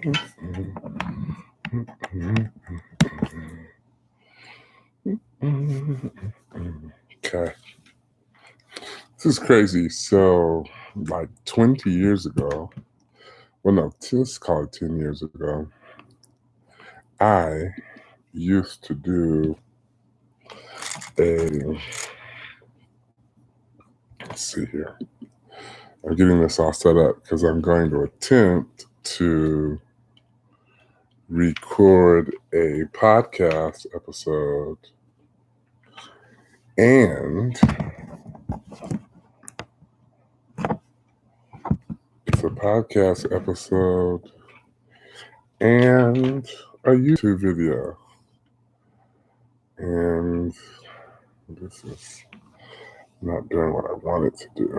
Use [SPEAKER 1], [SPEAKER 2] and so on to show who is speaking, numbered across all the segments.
[SPEAKER 1] Okay. This is crazy. So, like 20 years ago, well, no, let's call it 10 years ago, I used to do let's see here. I'm getting this all set up because I'm going to attempt to record a podcast episode and it's a podcast episode and a YouTube video. And this is not doing what I want it to do.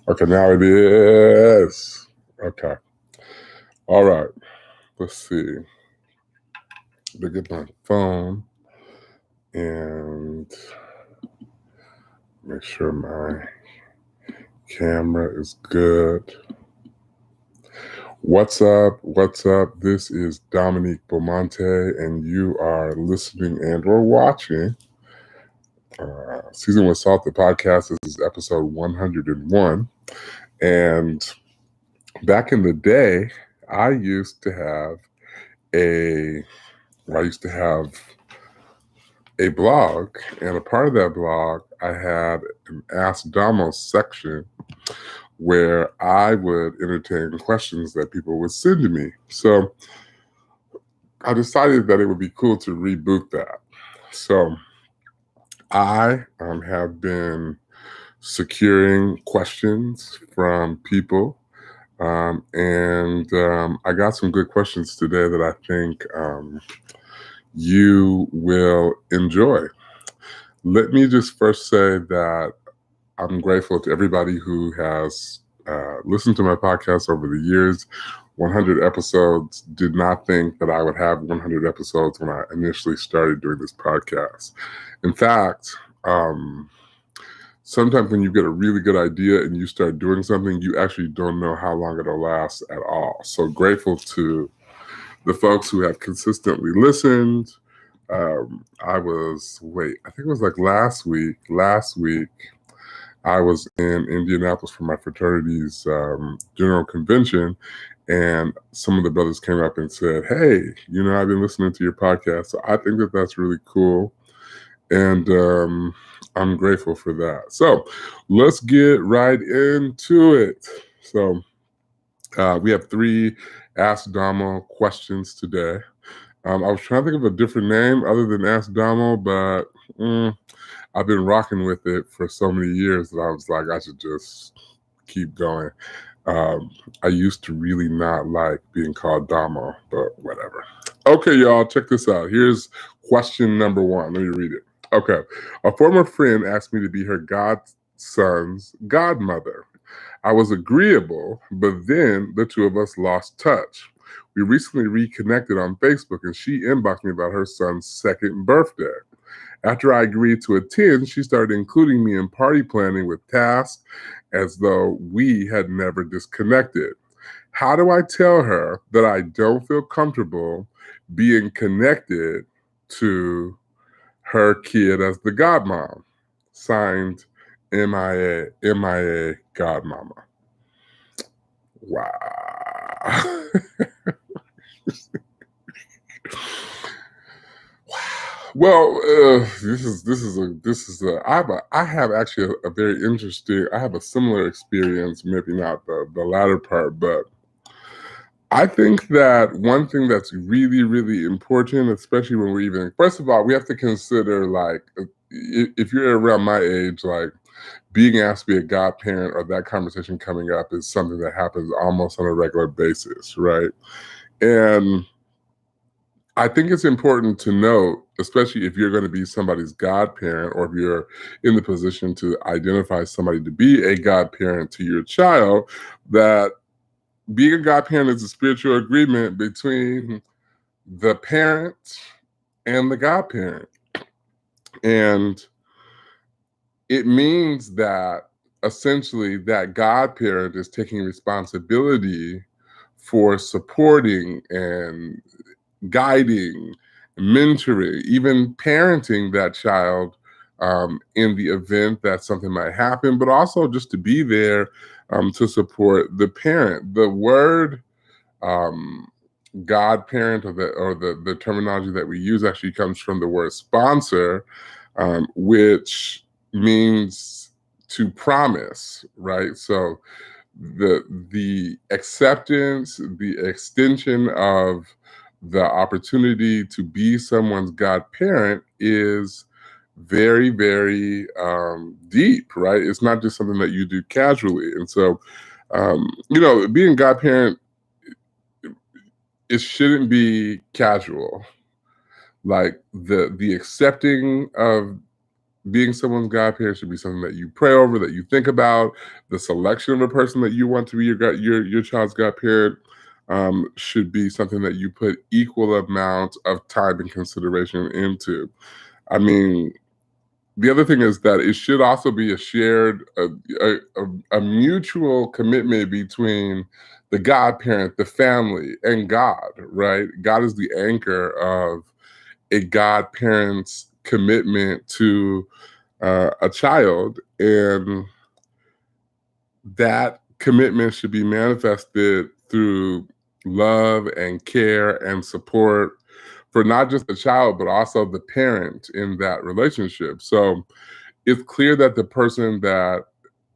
[SPEAKER 1] Okay, now it is. Okay. All right. Let's see. Look at my phone and make sure my camera is good. What's up? What's up? This is Dominique Beaumonte, and you are listening and or watching Season with Salt, the podcast. This is episode 101. And back in the day, I used to have a blog, and a part of that blog, I had an Ask Domo section where I would entertain questions that people would send to me. So I decided that it would be cool to reboot that. So I have been securing questions from people, and I got some good questions today that I think you will enjoy. Let me just first say that I'm grateful to everybody who has listened to my podcast over the years. 100 episodes. Did not think that I would have 100 episodes when I initially started doing this podcast. In fact, sometimes when you get a really good idea and you start doing something, you actually don't know how long it'll last at all. So grateful to the folks who have consistently listened. I think it was like last week, I was in Indianapolis for my fraternity's general convention, and some of the brothers came up and said, hey, I've been listening to your podcast. So I think that that's really cool. And I'm grateful for that. So let's get right into it. So we have 3 Ask Domo questions today. I was trying to think of a different name other than Ask Domo, but I've been rocking with it for so many years that I was like, I should just keep going. I used to really not like being called Domo, but whatever. Okay, y'all, check this out. Here's question number 1. Let me read it. Okay. A former friend asked me to be her godson's godmother. I was agreeable, but then the two of us lost touch. We recently reconnected on Facebook, and she inboxed me about her son's 2nd birthday. After I agreed to attend, she started including me in party planning with tasks as though we had never disconnected. How do I tell her that I don't feel comfortable being connected to her kid as the godmom? Signed, MIA Godmama. Wow. Well, I have actually a very interesting. I have a similar experience, maybe not the latter part, but I think that one thing that's really, really important, especially when we're even, first of all, we have to consider, like, if you're around my age, like, being asked to be a godparent or that conversation coming up is something that happens almost on a regular basis, right? And I think it's important to note, especially if you're going to be somebody's godparent or if you're in the position to identify somebody to be a godparent to your child, that being a godparent is a spiritual agreement between the parent and the godparent. And it means that essentially that godparent is taking responsibility for supporting and guiding, mentoring, even parenting that child in the event that something might happen, but also just to be there to support the parent. The word um, godparent or the terminology that we use actually comes from the word sponsor, which means to promise, right? So the acceptance, the extension of the opportunity to be someone's godparent is very, very deep, right? It's not just something that you do casually. And so, being godparent, it shouldn't be casual. Like the accepting of being someone's godparent should be something that you pray over, that you think about. The selection of a person that you want to be your child's godparent should be something that you put equal amount of time and consideration into. I mean, the other thing is that it should also be a shared, a mutual commitment between the godparent, the family, and God, right? God is the anchor of a godparent's commitment to a child, and that commitment should be manifested through love and care and support for not just the child, but also the parent in that relationship. So it's clear that the person that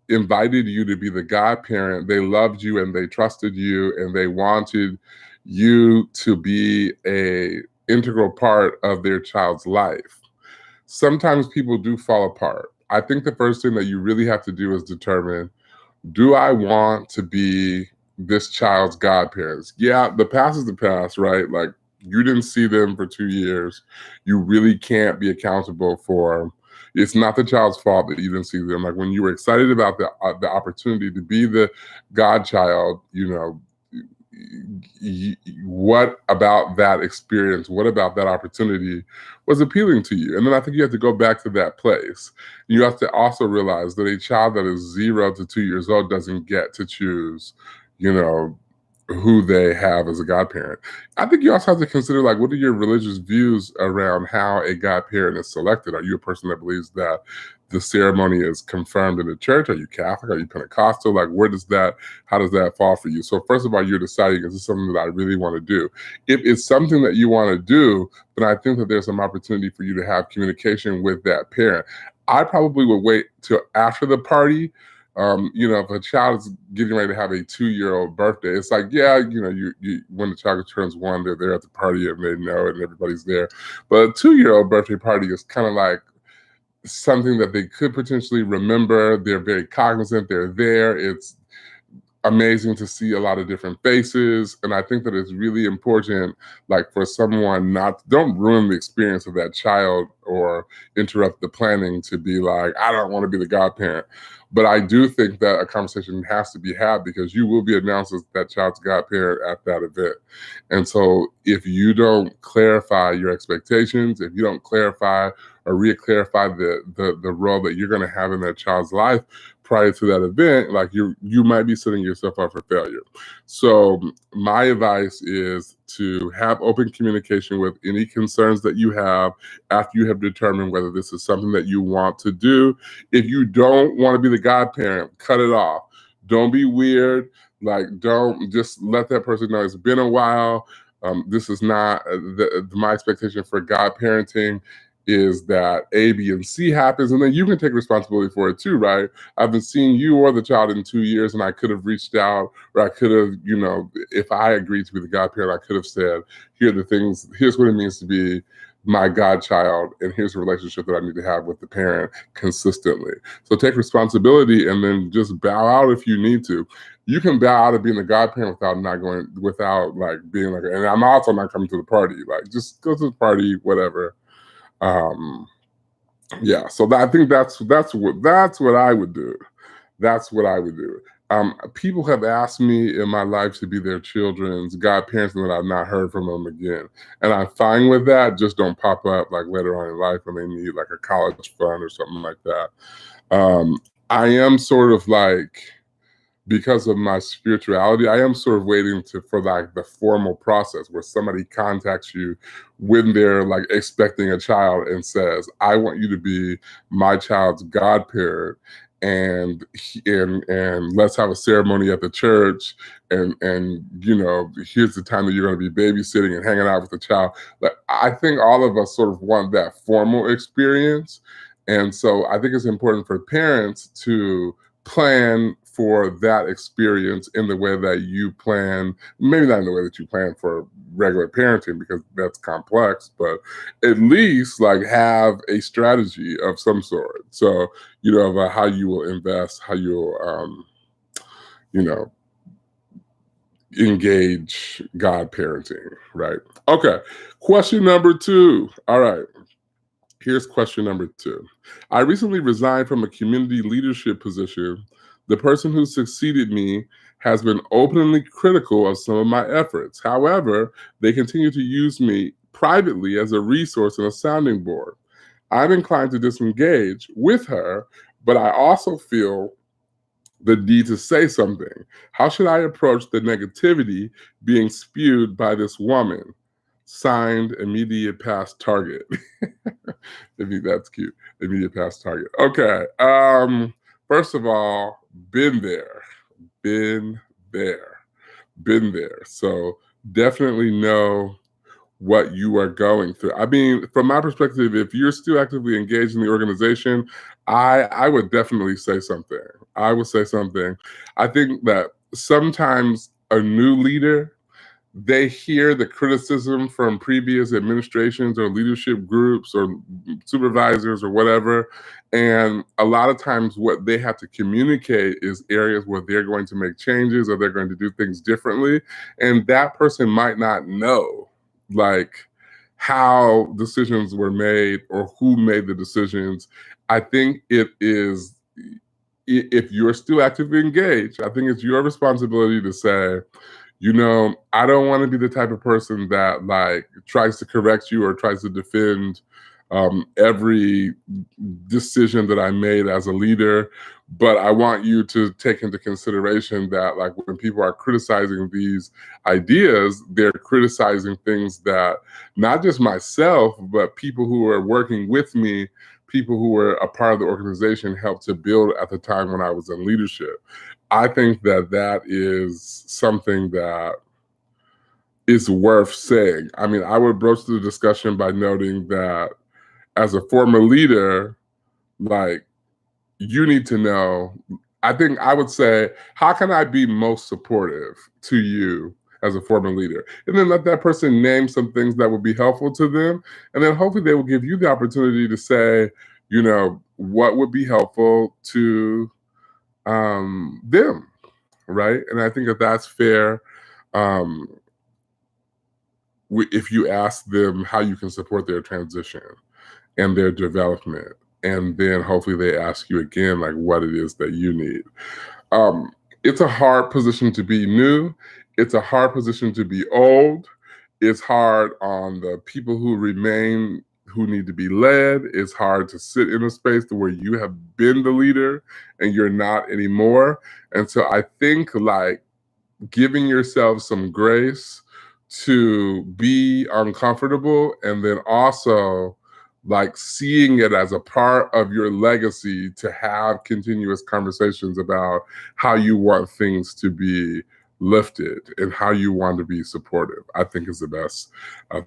[SPEAKER 1] invited you to be the godparent, they loved you and they trusted you and they wanted you to be a integral part of their child's life. Sometimes people do fall apart. I think the first thing that you really have to do is determine, do I want to be this child's godparents? Yeah, the past is the past, right? Like, you didn't see them for 2 years. You really can't be accountable for. It's not the child's fault that you didn't see them. Like, when you were excited about the opportunity to be the godchild, what about that experience, what about that opportunity was appealing to you? And then I think you have to go back to that place. You have to also realize that a child that is 0 to 2 years old doesn't get to choose, you know, who they have as a godparent. I think you also have to consider, like, what are your religious views around how a godparent is selected? Are you a person that believes that the ceremony is confirmed in the church? Are you Catholic? Are you Pentecostal? Like, how does that fall for you? So first of all, you're deciding, is this something that I really want to do? If it's something that you want to do, then I think that there's some opportunity for you to have communication with that parent. I probably would wait till after the party. If a child is getting ready to have a 2-year-old birthday, it's like, yeah, you when the child turns 1, they're there at the party and they know it and everybody's there. But a 2-year-old birthday party is kind of like something that they could potentially remember. They're very cognizant. They're there. It's amazing to see a lot of different faces. And I think that it's really important, like, for someone don't ruin the experience of that child or interrupt the planning to be like, I don't want to be the godparent. But I do think that a conversation has to be had, because you will be announced as that child's godparent at that event. And so if you don't clarify your expectations, if you don't clarify or re-clarify the role that you're going to have in that child's life prior to that event, like, you might be setting yourself up for failure. So my advice is to have open communication with any concerns that you have after you have determined whether this is something that you want to do. If you don't want to be the godparent, cut it off. Don't be weird. Like, don't just let that person know it's been a while. This is not my expectation for godparenting is that A, B, and C happens, and then you can take responsibility for it too, right? I haven't seen you or the child in 2 years, and I could have reached out, or I could have, if I agreed to be the godparent, I could have said, here are the things, here's what it means to be my godchild, and here's the relationship that I need to have with the parent consistently. So take responsibility, and then just bow out if you need to. You can bow out of being the godparent without like being like, and I'm also not coming to the party. Like, just go to the party, whatever. Yeah, so I think that's what I would do. That's what I would do. People have asked me in my life to be their children's godparents, and then I've not heard from them again. And I'm fine with that. Just don't pop up like later on in life when they need like a college fund or something like that. I am sort of like, because of my spirituality, I am sort of waiting for like the formal process where somebody contacts you when they're like expecting a child and says, "I want you to be my child's godparent, and let's have a ceremony at the church, and here's the time that you're going to be babysitting and hanging out with the child." Like, I think all of us sort of want that formal experience, and so I think it's important for parents to plan for that experience in the way that you plan, maybe not in the way that you plan for regular parenting because that's complex, but at least like have a strategy of some sort. So, about how you will invest, how you'll, you know, engage God parenting, right? Okay. Question number 2. All right. Here's question number 2. I recently resigned from a community leadership position. The person who succeeded me has been openly critical of some of my efforts. However, they continue to use me privately as a resource and a sounding board. I'm inclined to disengage with her, but I also feel the need to say something. How should I approach the negativity being spewed by this woman? Signed, immediate past target. I think that's cute. Immediate past target. Okay. First of all, been there, been there, been there. So definitely know what you are going through. I mean, from my perspective, if you're still actively engaged in the organization, I would definitely say something. I would say something. I think that sometimes a new leader, they hear the criticism from previous administrations or leadership groups or supervisors or whatever. And a lot of times, what they have to communicate is areas where they're going to make changes or they're going to do things differently. And that person might not know, like, how decisions were made or who made the decisions. I think it is, if you're still actively engaged, I think it's your responsibility to say, I don't want to be the type of person that like tries to correct you or tries to defend every decision that I made as a leader. But I want you to take into consideration that, like, when people are criticizing these ideas, they're criticizing things that not just myself, but people who are working with me, people who were a part of the organization helped to build at the time when I was in leadership. I think that that is something that is worth saying. I mean, I would broach the discussion by noting that as a former leader, like, you need to know, I think I would say, how can I be most supportive to you as a former leader? And then let that person name some things that would be helpful to them. And then hopefully they will give you the opportunity to say, what would be helpful to them, right? And I think that that's fair. Um, if you ask them how you can support their transition and their development, and then hopefully they ask you again, like, what it is that you need. It's a hard position to be new. It's a hard position to be old. It's hard on the people who remain, who need to be led. It's hard to sit in a space to where you have been the leader and you're not anymore. And so I think, like, giving yourself some grace to be uncomfortable, and then also like seeing it as a part of your legacy to have continuous conversations about how you want things to be lifted and how you want to be supportive, I think is the best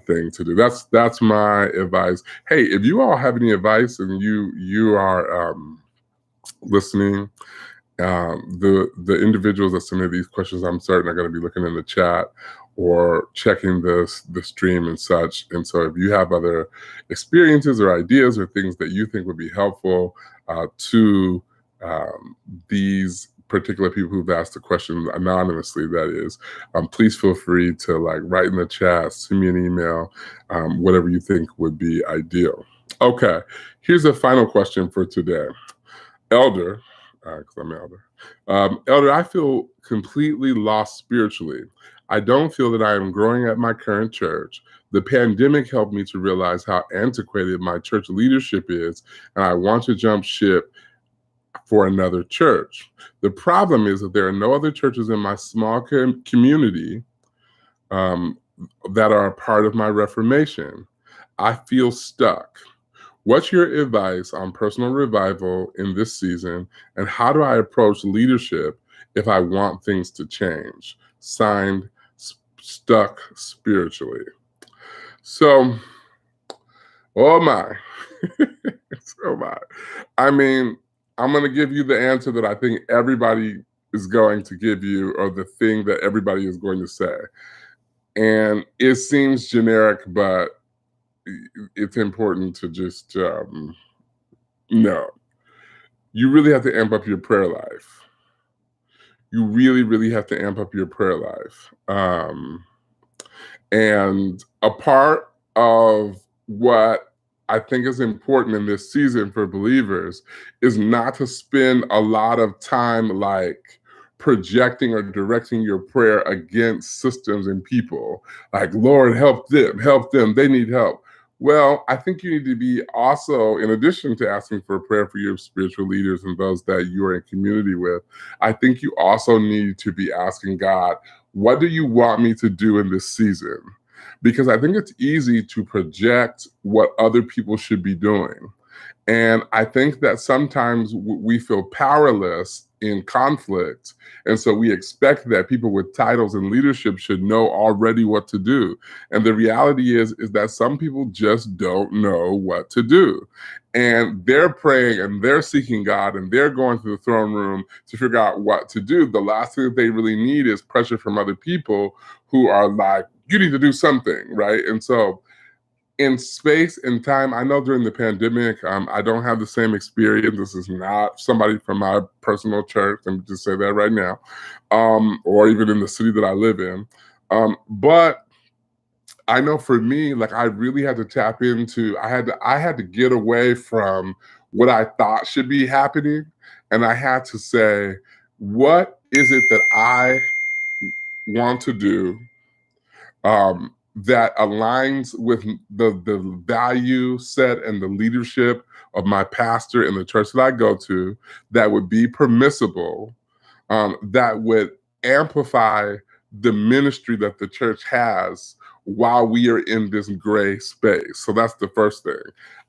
[SPEAKER 1] thing to do. That's my advice. Hey, if you all have any advice and you are listening, the individuals that submit these questions, I'm certain, are going to be looking in the chat or checking the stream and such. And so if you have other experiences or ideas or things that you think would be helpful to these particular people who've asked the question anonymously, that is, please feel free to like write in the chat, send me an email, whatever you think would be ideal. Okay, here's a final question for today. Elder, because I'm elder. Elder, I feel completely lost spiritually. I don't feel that I am growing at my current church. The pandemic helped me to realize how antiquated my church leadership is, and I want to jump ship for another church. The problem is that there are no other churches in my small community um, that are a part of my Reformation. I feel stuck. What's your advice on personal revival in this season, and how do I approach leadership if I want things to change? Signed, Stuck Spiritually. So, oh my. So my. I mean, I'm going to give you the answer that I think everybody is going to give you, or the thing that everybody is going to say. And it seems generic, but it's important to just know. You really have to amp up your prayer life. You really, really have to amp up your prayer life. And a part of what I think is important in this season for believers is not to spend a lot of time like projecting or directing your prayer against systems and people. Like, Lord, help them, they need help. Well, I think you need to be also, in addition to asking for prayer for your spiritual leaders and those that you are in community with, I think you also need to be asking God, what do you want me to do in this season? Because I think it's easy to project what other people should be doing. And I think that sometimes we feel powerless in conflict. And so we expect that people with titles and leadership should know already what to do. And the reality is that some people just don't know what to do. And they're praying and they're seeking God and they're going to the throne room to figure out what to do. The last thing that they really need is pressure from other people who are like, you need to do something, right? And so in space and time, I know during the pandemic, I don't have the same experience. This is not somebody from my personal church. Let me just say that right now, or even in the city that I live in. But I know for me, like I really had to tap into. I had to get away from what I thought should be happening, and I had to say, what is it that I want to do that aligns with the value set and the leadership of my pastor in the church that I go to, that would be permissible, that would amplify the ministry that the church has while we are in this gray space. So that's the first thing.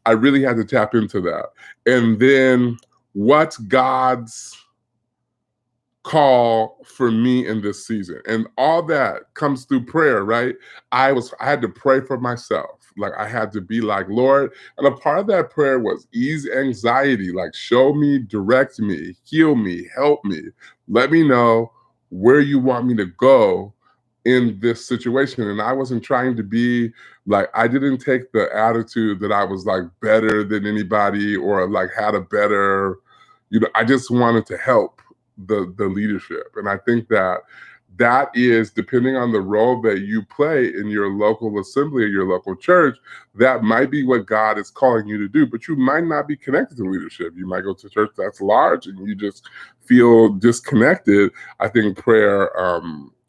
[SPEAKER 1] I really had to tap into that. And then what's God's call for me in this season? And all that comes through prayer, right? I had to pray for myself. Like I had to be like, Lord, and a part of that prayer was ease anxiety, like show me, direct me, heal me, help me, let me know where you want me to go in this situation. And I wasn't trying to be like, I didn't take the attitude that I was like better than anybody or like had a better, I just wanted to help the leadership. And I think that that is, depending on the role that you play in your local assembly or your local church, that might be what God is calling you to do. But you might not be connected to leadership. You might go to a church that's large and you just feel disconnected. I think prayer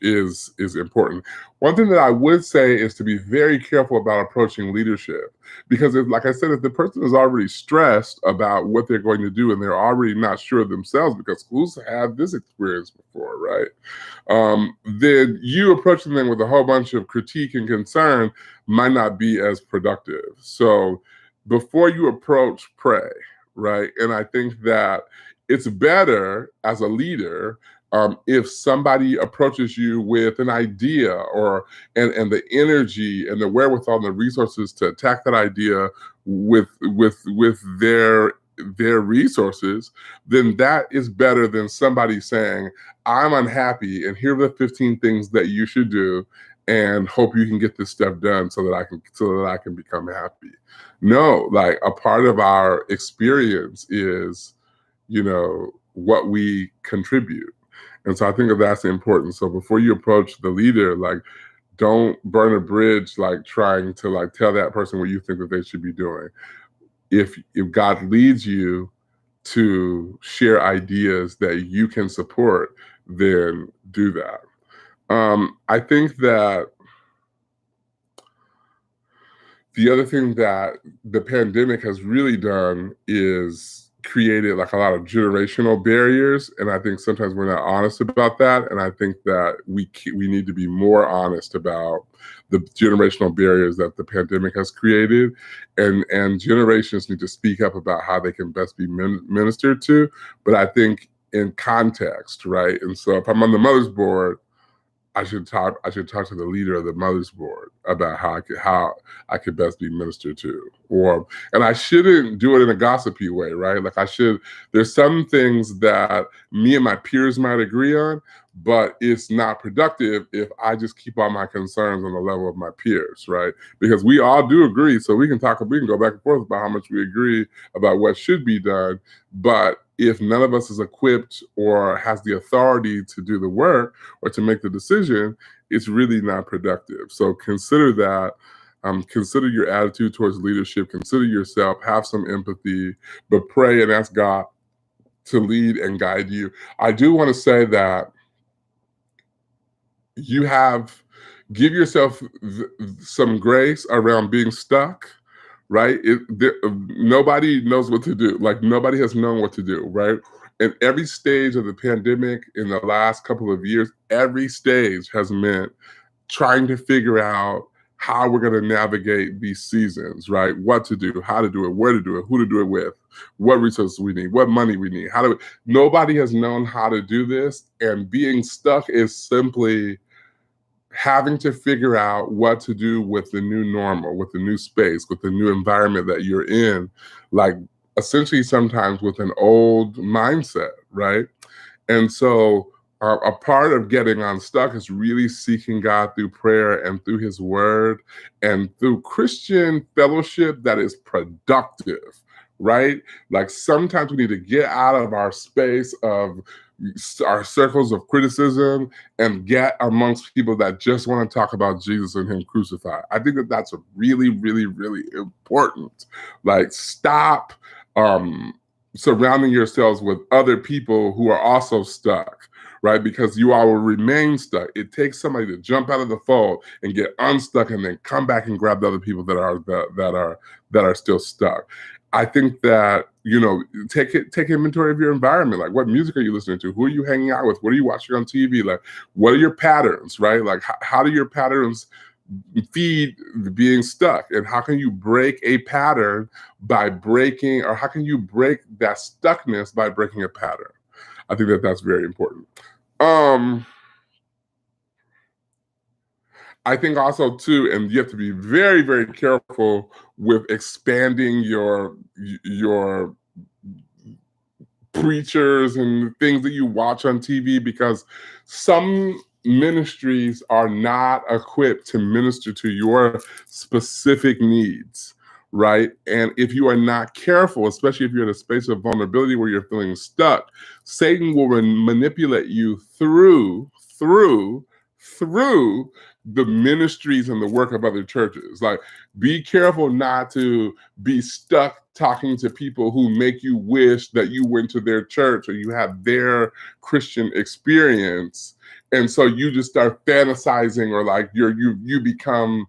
[SPEAKER 1] is important. One thing that I would say is to be very careful about approaching leadership, because if, like I said, if the person is already stressed about what they're going to do and they're already not sure of themselves, because who's had this experience before, right? Then you approaching them with a whole bunch of critique and concern might not be as productive. So before you approach, pray, right? And I think that it's better as a leader if somebody approaches you with an idea or and the energy and the wherewithal and the resources to attack that idea with their resources, then that is better than somebody saying, I'm unhappy and here are the 15 things that you should do and hope you can get this stuff done so that I can become happy. No, like a part of our experience is, what we contribute. And so I think that that's important. So before you approach the leader, like don't burn a bridge, like trying to like tell that person what you think that they should be doing. If God leads you to share ideas that you can support, then do that. I think that the other thing that the pandemic has really done is created like a lot of generational barriers, and I think sometimes we're not honest about that. And I think that we need to be more honest about the generational barriers that the pandemic has created, and generations need to speak up about how they can best be ministered to. But I think in context, right? And so if I'm on the mother's board, I should talk to the leader of the mother's board about how I could best be ministered to. And I shouldn't do it in a gossipy way, right? Like there's some things that me and my peers might agree on, but it's not productive if I just keep all my concerns on the level of my peers, right? Because we all do agree, so we can go back and forth about how much we agree about what should be done. But if none of us is equipped or has the authority to do the work or to make the decision, it's really not productive. So consider that. Consider your attitude towards leadership. Consider yourself. Have some empathy, but pray and ask God to lead and guide you. I do want to say that give yourself some grace around being stuck, right? Nobody knows what to do. Like nobody has known what to do, right? And every stage of the pandemic in the last couple of years, every stage has meant trying to figure out how we're going to navigate these seasons, right? What to do, how to do it, where to do it, who to do it with, what resources we need, what money we need. Nobody has known how to do this, and being stuck is simply having to figure out what to do with the new normal, with the new space, with the new environment that you're in, like essentially sometimes with an old mindset, right? And so a part of getting unstuck is really seeking God through prayer and through his word and through Christian fellowship that is productive, right? Like sometimes we need to get out of our space of our circles of criticism and get amongst people that just want to talk about Jesus and him crucified. I think that that's a really, really, really important. Like stop surrounding yourselves with other people who are also stuck, right? Because you all will remain stuck. It takes somebody to jump out of the fold and get unstuck and then come back and grab the other people that are still stuck. I think that, take inventory of your environment. Like, what music are you listening to? Who are you hanging out with? What are you watching on TV? Like, what are your patterns, right? Like, how do your patterns feed being stuck? And how can you break a pattern or how can you break that stuckness by breaking a pattern? I think that that's very important. I think also too, and you have to be very, very careful with expanding your preachers and things that you watch on TV, because some ministries are not equipped to minister to your specific needs, right? And if you are not careful, especially if you're in a space of vulnerability where you're feeling stuck, Satan will manipulate you through the ministries and the work of other churches. Like, be careful not to be stuck talking to people who make you wish that you went to their church or you have their Christian experience. And so you just start fantasizing, or like you become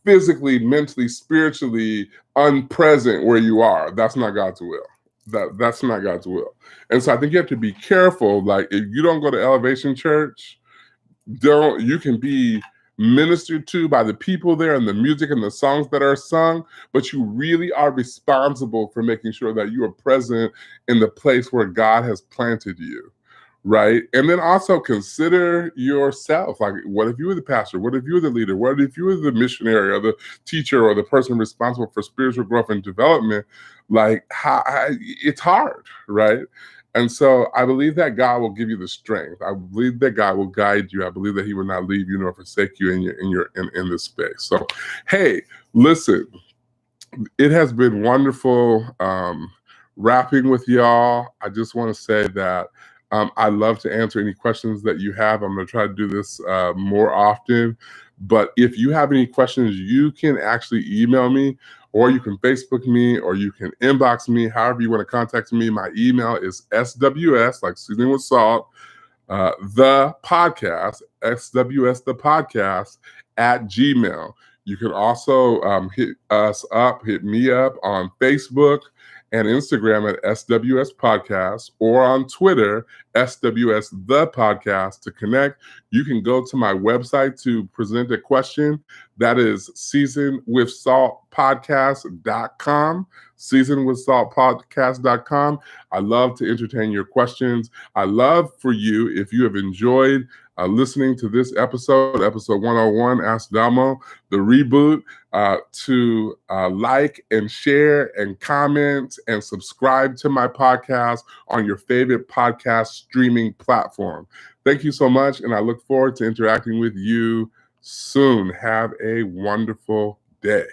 [SPEAKER 1] physically, mentally, spiritually unpresent where you are. That's not God's will. That's not God's will. And so I think you have to be careful. Like, if you don't go to Elevation Church, you can be ministered to by the people there and the music and the songs that are sung, but you really are responsible for making sure that you are present in the place where God has planted you, right? And then also consider yourself. Like, what if you were the pastor? What if you were the leader? What if you were the missionary or the teacher or the person responsible for spiritual growth and development? Like, it's hard, right? And so I believe that God will give you the strength. I believe that God will guide you. I believe that he will not leave you nor forsake you in this space. So, hey, listen, it has been wonderful rapping with y'all. I just want to say that I love to answer any questions that you have. I'm going to try to do this more often. But if you have any questions, you can actually email me, or you can Facebook me, or you can inbox me, however you want to contact me. My email is SWS, like seasoning with salt, the podcast, SWS the podcast @gmail. You can also hit me up on Facebook and Instagram at SWS Podcast, or on Twitter, SWS The Podcast to connect. You can go to my website to present a question. That is seasonwithsaltpodcast.com. Seasonwithsaltpodcast.com. I love to entertain your questions. I love for you, if you have enjoyed listening to this episode 101, Ask Domo, the reboot, to like and share and comment and subscribe to my podcast on your favorite podcast streaming platform. Thank you so much, and I look forward to interacting with you soon. Have a wonderful day.